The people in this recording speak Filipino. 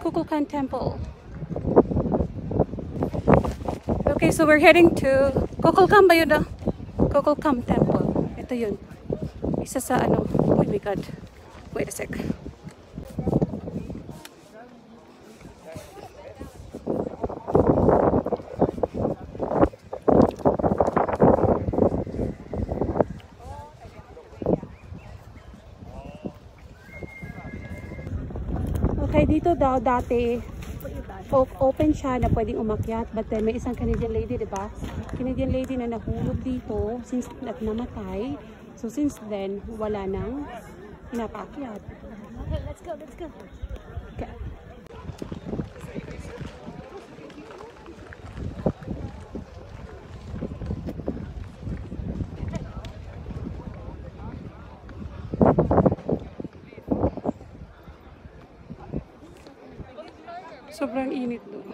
Kukulkan Temple. Okay, so we're heading to Kukulkan ba yun na? Kukulkan Temple. Ito yun. Isa sa ano. Oh my god. Wait a sec. Okay, dito daw dati open siya na pwedeng umakyat, but then may isang Canadian lady, diba? Canadian lady na nahulog dito since namatay. So since then, wala nang pinapaakyat. Okay, let's go, let's go. Okay. Sobrang init doon.